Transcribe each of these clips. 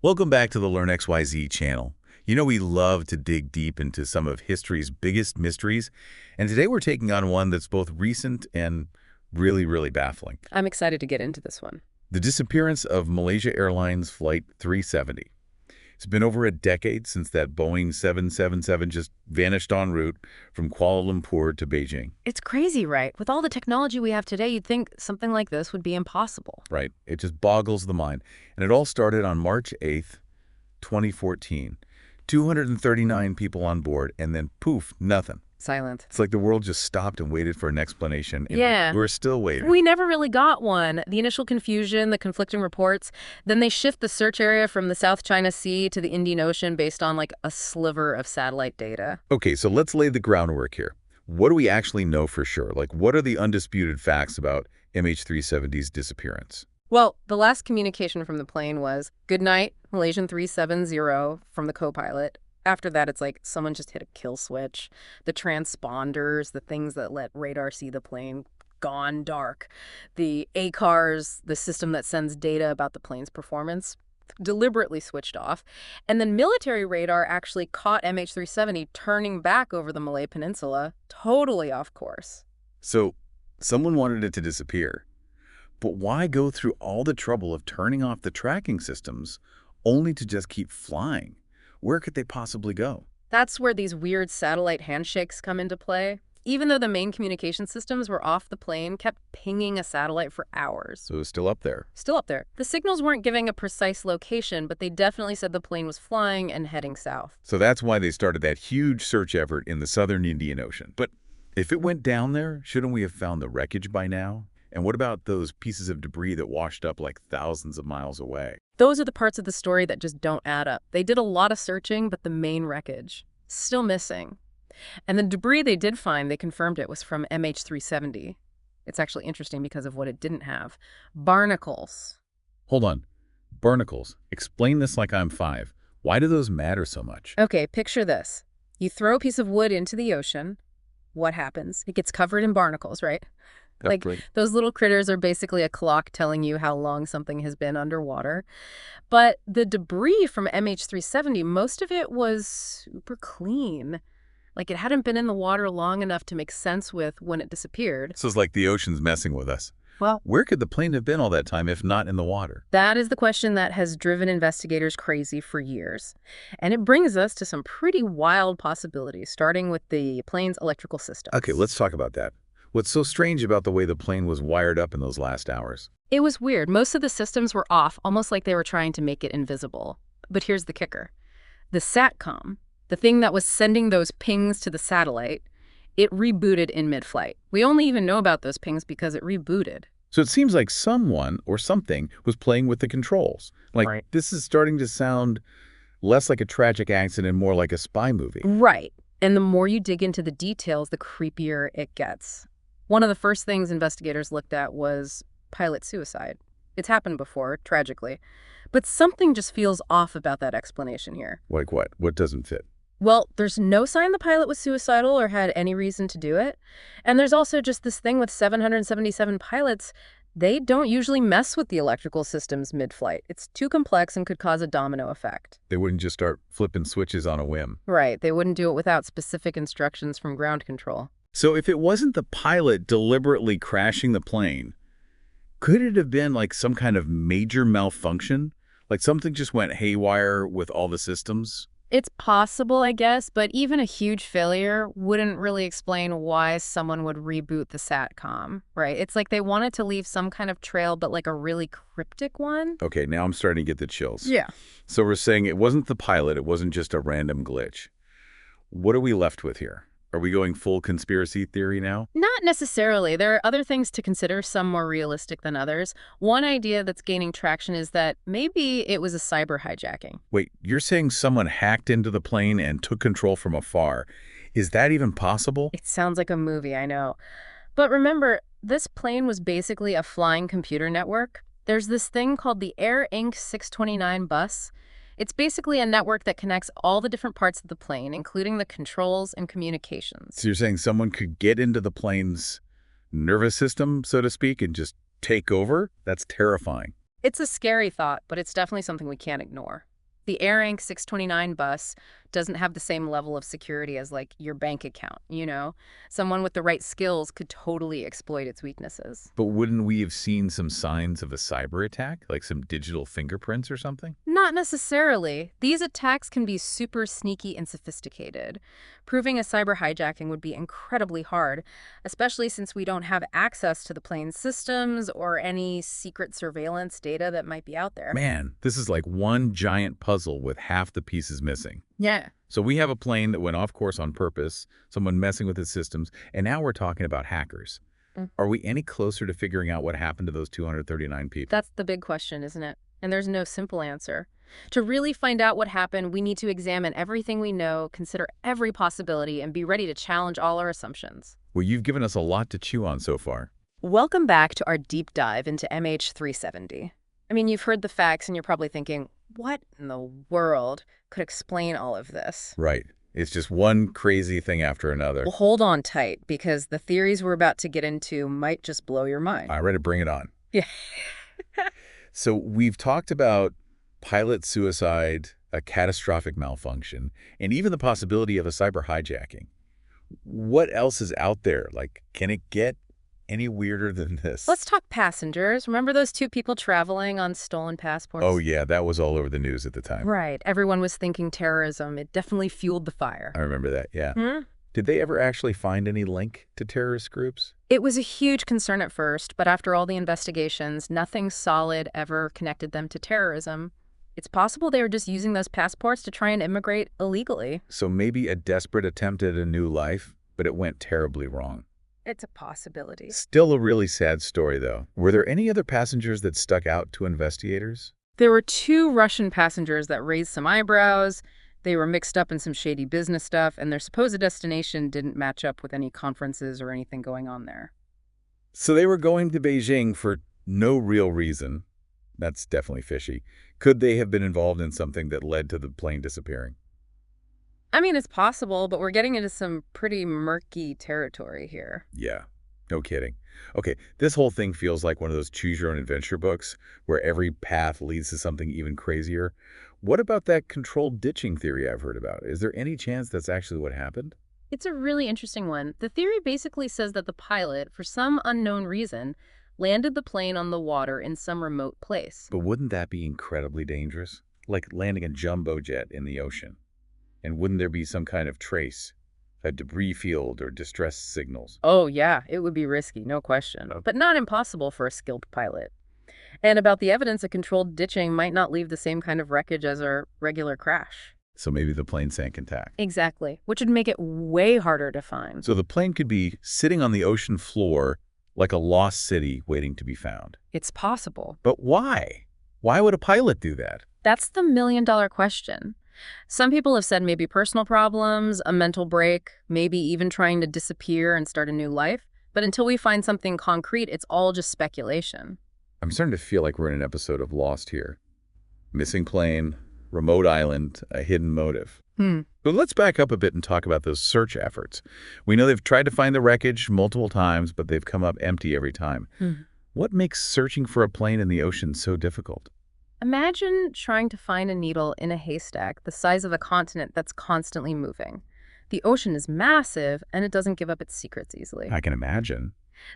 Welcome back to the LearnXYZ channel. You know we love to dig deep into some of history's biggest mysteries, and today we're taking on one that's both recent and really baffling. I'm excited to get into this one. The disappearance of Malaysia Airlines Flight 370. It's been over a decade since that Boeing 777 just vanished en route from Kuala Lumpur to Beijing. It's crazy, right? With all the technology we have today, you'd think something like this would be impossible. Right. It just boggles the mind. And it all started on March 8th, 2014. 239 people on board, and then poof, nothing. Silent. It's like the world just stopped and waited for an explanation. And Yeah. we're still waiting. We never really got one. The initial confusion, the conflicting reports, then they shift the search area from the South China Sea to the Indian Ocean based on like a sliver of satellite data. Okay, so let's lay the groundwork here. What do we actually know for sure? Like, what are the undisputed facts about MH370's disappearance? Well, the last communication from the plane was, "Good night, Malaysian 370," from the co-pilot. After that, it's like someone just hit a kill switch. The transponders, the things that let radar see the plane, gone dark. The ACARS, the system that sends data about the plane's performance, deliberately switched off. And then military radar actually caught MH370 turning back over the Malay Peninsula, totally off course. So, someone wanted it to disappear. But why go through all the trouble of turning off the tracking systems only to just keep flying? Where could they possibly go? That's where these weird satellite handshakes come into play. Even though the main communication systems were off, the plane kept pinging a satellite for hours. So it was still up there. Still up there. The signals weren't giving a precise location, but they definitely said the plane was flying and heading south. So that's why they started that huge search effort in the southern Indian Ocean. But if it went down there, shouldn't we have found the wreckage by now? And what about those pieces of debris that washed up like thousands of miles away? Those are the parts of the story that just don't add up. They did a lot of searching, but the main wreckage, still missing. And the debris they did find, they confirmed it was from MH370. It's actually interesting because of what it didn't have. Barnacles. Hold on. Barnacles. Explain this like I'm 5. Why do those matter so much? Okay, picture this. You throw a piece of wood into the ocean. What happens? It gets covered in barnacles, right? Like, those little critters are basically a clock telling you how long something has been underwater. But the debris from MH370, most of it was super clean. Like, it hadn't been in the water long enough to make sense with when it disappeared. So it's like the ocean's messing with us. Well, Where could the plane have been all that time if not in the water? that is the question that has driven investigators crazy for years. And it brings us to some pretty wild possibilities, starting with the plane's electrical system. Okay, let's talk about that. What's so strange about the way the plane was wired up in those last hours? It was weird. Most of the systems were off, almost like they were trying to make it invisible. But here's the kicker. The SATCOM, the thing that was sending those pings to the satellite, it rebooted in mid-flight. We only even know about those pings because it rebooted. So it seems like someone or something was playing with the controls. Like, Right. This is starting to sound less like a tragic accident, more like a spy movie. Right. And the more you dig into the details, the creepier it gets. One of the first things investigators looked at was pilot suicide. It's happened before, tragically. But something just feels off about that explanation here. Like what? What doesn't fit? Well, there's no sign the pilot was suicidal or had any reason to do it. And there's also just this thing with 777 pilots. They don't usually mess with the electrical systems mid-flight. It's too complex and could cause a domino effect. They wouldn't just start flipping switches on a whim. Right. They wouldn't do it without specific instructions from ground control. So if it wasn't the pilot deliberately crashing the plane, could it have been like some kind of major malfunction? Like something just went haywire with all the systems? It's possible, I guess, but even a huge failure wouldn't really explain why someone would reboot the SATCOM, right? It's like they wanted to leave some kind of trail, but like a really cryptic one. Okay, now I'm starting to get the chills. Yeah. So we're saying it wasn't the pilot, it wasn't just a random glitch. What are we left with here? Are we going full conspiracy theory now? Not necessarily. There are other things to consider, some more realistic than others. One idea that's gaining traction is that maybe it was a cyber hijacking. Wait, you're saying someone hacked into the plane and took control from afar. Is that even possible? It sounds like a movie, I know. But remember, this plane was basically a flying computer network. There's this thing called the Air Inc. 629 bus. It's basically a network that connects all the different parts of the plane, including the controls and communications. So you're saying someone could get into the plane's nervous system, so to speak, and just take over? That's terrifying. It's a scary thought, but it's definitely something we can't ignore. The AirAnk 629 bus doesn't have the same level of security as, like, your bank account, you know? Someone with the right skills could totally exploit its weaknesses. But wouldn't we have seen some signs of a cyber attack, like some digital fingerprints or something? Not necessarily. These attacks can be super sneaky and sophisticated. Proving a cyber hijacking would be incredibly hard, especially since we don't have access to the plane's systems or any secret surveillance data that might be out there. Man, this is like one giant puzzle with half the pieces missing. Yeah. So we have a plane that went off course on purpose, someone messing with its systems, and now we're talking about hackers. Are we any closer to figuring out what happened to those 239 people? That's the big question, isn't it? And there's no simple answer. To really find out what happened, we need to examine everything we know, consider every possibility, and be ready to challenge all our assumptions. Well, you've given us a lot to chew on so far. Welcome back to our deep dive into MH370. I mean, you've heard the facts and you're probably thinking, what in the world could explain all of this? Right. It's just one crazy thing after another. Well, hold on tight, because the theories we're about to get into might just blow your mind. I'm ready to bring it on. Yeah. So we've talked about pilot suicide, a catastrophic malfunction, and even the possibility of a cyber hijacking. What else is out there? Like, can it get any weirder than this? Let's talk passengers. Remember those two people traveling on stolen passports? Oh, yeah, that was all over the news at the time. Right. Everyone was thinking terrorism. It definitely fueled the fire. I remember that, yeah. Did they ever actually find any link to terrorist groups? It was a huge concern at first, but after all the investigations, nothing solid ever connected them to terrorism. It's possible they were just using those passports to try and immigrate illegally. So maybe a desperate attempt at a new life, but it went terribly wrong. It's a possibility. Still a really sad story, though. Were there any other passengers that stuck out to investigators? There were two Russian passengers that raised some eyebrows. They were mixed up in some shady business stuff, and their supposed destination didn't match up with any conferences or anything going on there. So they were going to Beijing for no real reason. That's definitely fishy. Could they have been involved in something that led to the plane disappearing? I mean, it's possible, but we're getting into some pretty murky territory here. Yeah, no kidding. Okay, this whole thing feels like one of those choose-your-own-adventure books where every path leads to something even crazier. What about that controlled ditching theory I've heard about? Is there any chance that's actually what happened? It's a really interesting one. The theory basically says that the pilot, for some unknown reason, landed the plane on the water in some remote place. But wouldn't that be incredibly dangerous? Like landing a jumbo jet in the ocean. And wouldn't there be some kind of trace? A debris field or distress signals? Oh, yeah, it would be risky, no question, but not impossible for a skilled pilot. And about the evidence, a controlled ditching might not leave the same kind of wreckage as a regular crash. So maybe the plane sank intact. Exactly, which would make it way harder to find. So the plane could be sitting on the ocean floor like a lost city waiting to be found. It's possible. But why? Why would a pilot do that? That's the million-dollar question. Some people have said maybe personal problems, a mental break, maybe even trying to disappear and start a new life. But until we find something concrete, it's all just speculation. I'm starting to feel like we're in an episode of Lost here. Missing plane, remote island, a hidden motive. But let's back up a bit and talk about those search efforts. We know they've tried to find the wreckage multiple times, but they've come up empty every time. What makes searching for a plane in the ocean so difficult? Imagine trying to find a needle in a haystack the size of a continent that's constantly moving. The ocean is massive, and it doesn't give up its secrets easily. I can imagine.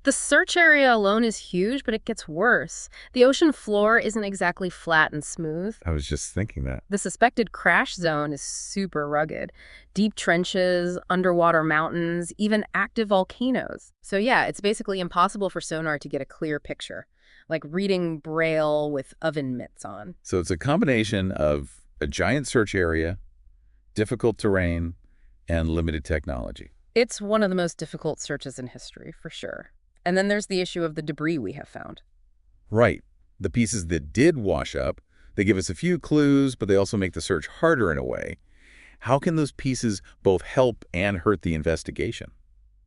The search area alone is huge, but it gets worse. The ocean floor isn't exactly flat and smooth. I was just thinking that. The suspected crash zone is super rugged. Deep trenches, underwater mountains, even active volcanoes. So yeah, it's basically impossible for sonar to get a clear picture, like reading Braille with oven mitts on. So it's a combination of a giant search area, difficult terrain, and limited technology. It's one of the most difficult searches in history, for sure. And then there's the issue of the debris we have found. Right. The pieces that did wash up, they give us a few clues, but they also make the search harder in a way. How can those pieces both help and hurt the investigation?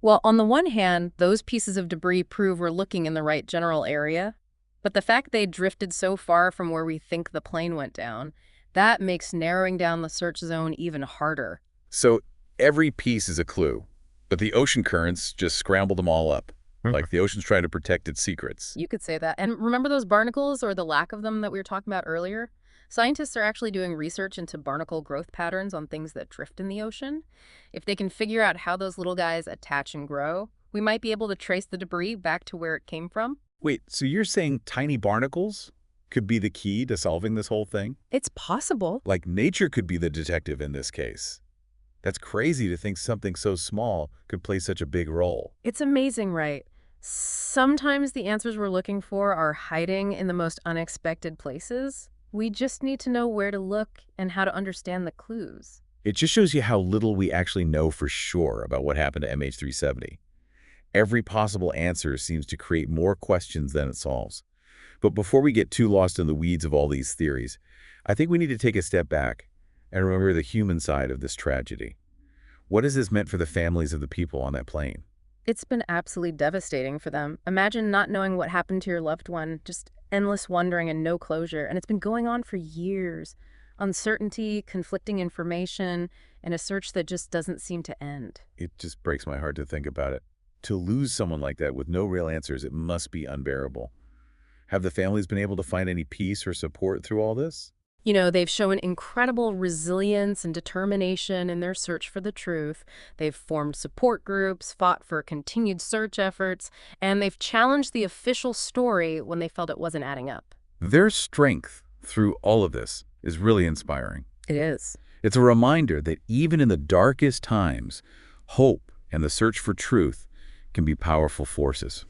Well, on the one hand, those pieces of debris prove we're looking in the right general area. But the fact they drifted so far from where we think the plane went down, that makes narrowing down the search zone even harder. So every piece is a clue. But the ocean currents just scramble them all up, like the ocean's trying to protect its secrets. You could say that. And remember those barnacles or the lack of them that we were talking about earlier? Scientists are actually doing research into barnacle growth patterns on things that drift in the ocean. If they can figure out how those little guys attach and grow, we might be able to trace the debris back to where it came from. Wait, so you're saying tiny barnacles could be the key to solving this whole thing? It's possible. Like nature could be the detective in this case. That's crazy to think something so small could play such a big role. It's amazing, right? Sometimes the answers we're looking for are hiding in the most unexpected places. We just need to know where to look and how to understand the clues. It just shows you how little we actually know for sure about what happened to MH370. Every possible answer seems to create more questions than it solves. But before we get too lost in the weeds of all these theories, I think we need to take a step back and remember the human side of this tragedy. What has this meant for the families of the people on that plane? It's been absolutely devastating for them. Imagine not knowing what happened to your loved one, just endless wondering and no closure. And it's been going on for years. Uncertainty, conflicting information, and a search that just doesn't seem to end. It just breaks my heart to think about it. To lose someone like that with no real answers, it must be unbearable. Have the families been able to find any peace or support through all this? You know, they've shown incredible resilience and determination in their search for the truth. They've formed support groups, fought for continued search efforts, and they've challenged the official story when they felt it wasn't adding up. Their strength through all of this is really inspiring. It is. It's a reminder that even in the darkest times, hope and the search for truth can be powerful forces.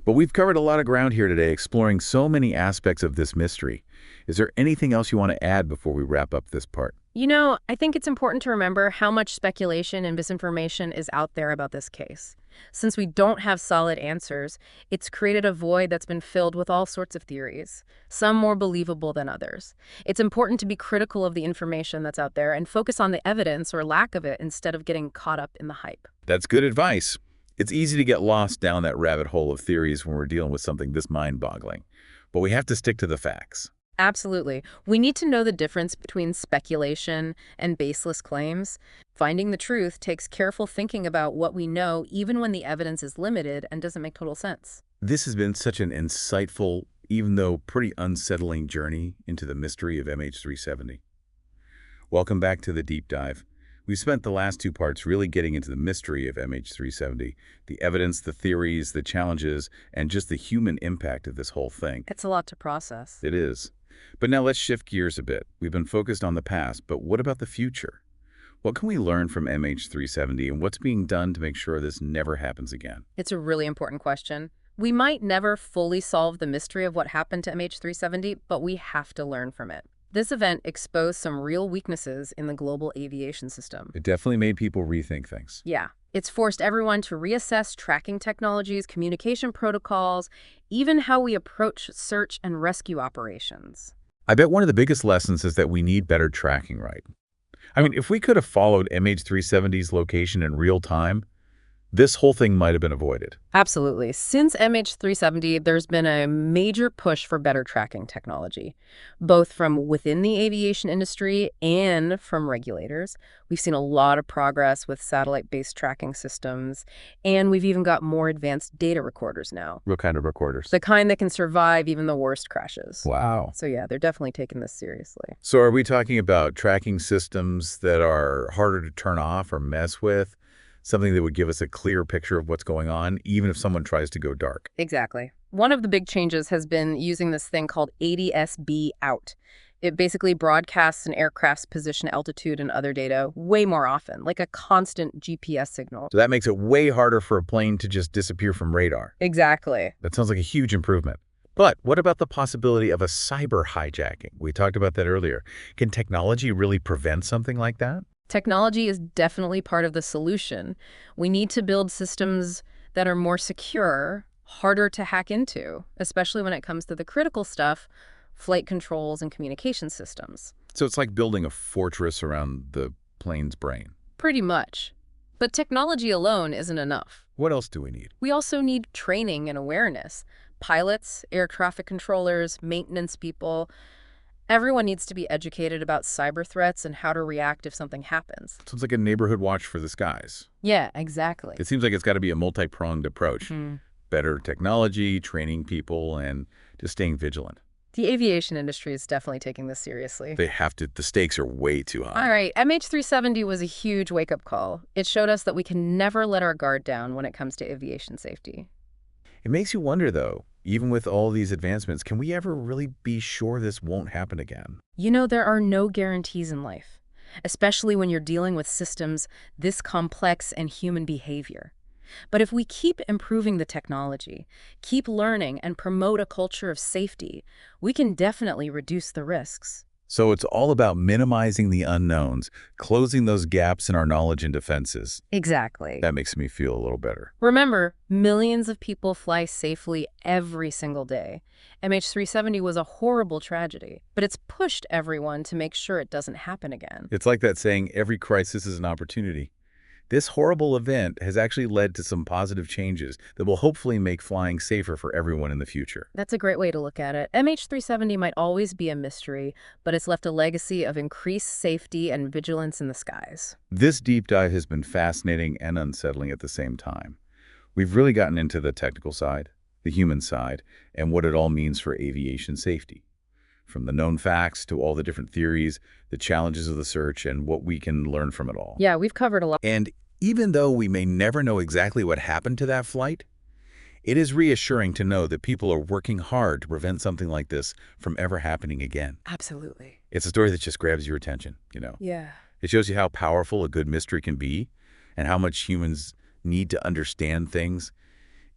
But we've covered a lot of ground here today, exploring so many aspects of this mystery. Is there anything else you want to add before we wrap up this part? You know, I think it's important to remember how much speculation and misinformation is out there about this case. Since we don't have solid answers, it's created a void that's been filled with all sorts of theories, some more believable than others. It's important to be critical of the information that's out there and focus on the evidence or lack of it instead of getting caught up in the hype. That's good advice. It's easy to get lost down that rabbit hole of theories when we're dealing with something this mind-boggling. But we have to stick to the facts. Absolutely. We need to know the difference between speculation and baseless claims. Finding the truth takes careful thinking about what we know, even when the evidence is limited and doesn't make total sense. This has been such an insightful, even though pretty unsettling journey into the mystery of MH370. Welcome back to the deep dive. We've spent the last two parts really getting into the mystery of MH370, the evidence, the theories, the challenges, and just the human impact of this whole thing. It's a lot to process. It is. But now let's shift gears a bit. We've been focused on the past, but what about the future? What can we learn from MH370 and what's being done to make sure this never happens again? It's a really important question. We might never fully solve the mystery of what happened to MH370, but we have to learn from it. This event exposed some real weaknesses in the global aviation system. It definitely made people rethink things. Yeah. It's forced everyone to reassess tracking technologies, communication protocols, even how we approach search and rescue operations. I bet one of the biggest lessons is that we need better tracking, right? I mean, if we could have followed MH370's location in real time, this whole thing might have been avoided. Absolutely. Since MH370, there's been a major push for better tracking technology, both from within the aviation industry and from regulators. We've seen a lot of progress with satellite-based tracking systems, and we've even got more advanced data recorders now. What kind of recorders? The kind that can survive even the worst crashes. Wow. So yeah, they're definitely taking this seriously. So are we talking about tracking systems that are harder to turn off or mess with? Something that would give us a clear picture of what's going on, even if someone tries to go dark. Exactly. One of the big changes has been using this thing called ADS-B out. It basically broadcasts an aircraft's position, altitude, and other data way more often, like a constant GPS signal. So that makes it way harder for a plane to just disappear from radar. Exactly. That sounds like a huge improvement. But what about the possibility of a cyber hijacking? We talked about that earlier. Can technology really prevent something like that? Technology is definitely part of the solution. We need to build systems that are more secure, harder to hack into, especially when it comes to the critical stuff, flight controls and communication systems. So it's like building a fortress around the plane's brain. Pretty much. But technology alone isn't enough. What else do we need? We also need training and awareness. Pilots, air traffic controllers, maintenance people. Everyone needs to be educated about cyber threats and how to react if something happens. Sounds like a neighborhood watch for the skies. Yeah, exactly. It seems like it's got to be a multi-pronged approach. Better technology, training people, and just staying vigilant. The aviation industry is definitely taking this seriously. They have to, the stakes are way too high. All right, MH370 was a huge wake-up call. It showed us that we can never let our guard down when it comes to aviation safety. It makes you wonder, though, even with all these advancements, can we ever really be sure this won't happen again? You know, there are no guarantees in life, especially when you're dealing with systems this complex and human behavior. But if we keep improving the technology, keep learning, and promote a culture of safety, we can definitely reduce the risks. So it's all about minimizing the unknowns, closing those gaps in our knowledge and defenses. Exactly. That makes me feel a little better. Remember, millions of people fly safely every single day. MH370 was a horrible tragedy, but it's pushed everyone to make sure it doesn't happen again. It's like that saying, every crisis is an opportunity. This horrible event has actually led to some positive changes that will hopefully make flying safer for everyone in the future. That's a great way to look at it. MH370 might always be a mystery, but it's left a legacy of increased safety and vigilance in the skies. This deep dive has been fascinating and unsettling at the same time. We've really gotten into the technical side, the human side, and what it all means for aviation safety. From the known facts to all the different theories, the challenges of the search, and what we can learn from it all. Yeah, we've covered a lot. And even though we may never know exactly what happened to that flight, it is reassuring to know that people are working hard to prevent something like this from ever happening again. Absolutely. It's a story that just grabs your attention, you know. Yeah. It shows you how powerful a good mystery can be and how much humans need to understand things,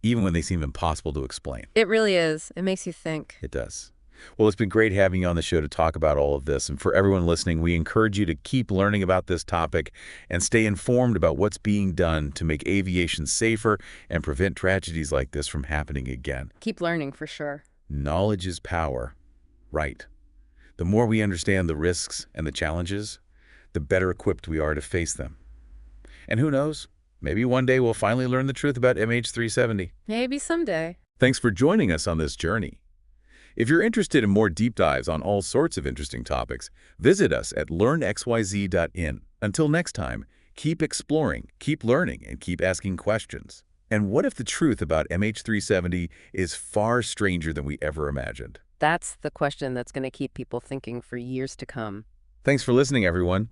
even when they seem impossible to explain. It really is. It makes you think. It does. Well, it's been great having you on the show to talk about all of this. And for everyone listening, we encourage you to keep learning about this topic and stay informed about what's being done to make aviation safer and prevent tragedies like this from happening again. Keep learning, for sure. Knowledge is power. Right. The more we understand the risks and the challenges, the better equipped we are to face them. And who knows? Maybe one day we'll finally learn the truth about MH370. Maybe someday. Thanks for joining us on this journey. If you're interested in more deep dives on all sorts of interesting topics, visit us at LearnXYZ-In. Until next time, keep exploring, keep learning, and keep asking questions. And what if the truth about MH370 is far stranger than we ever imagined? That's the question that's going to keep people thinking for years to come. Thanks for listening, everyone.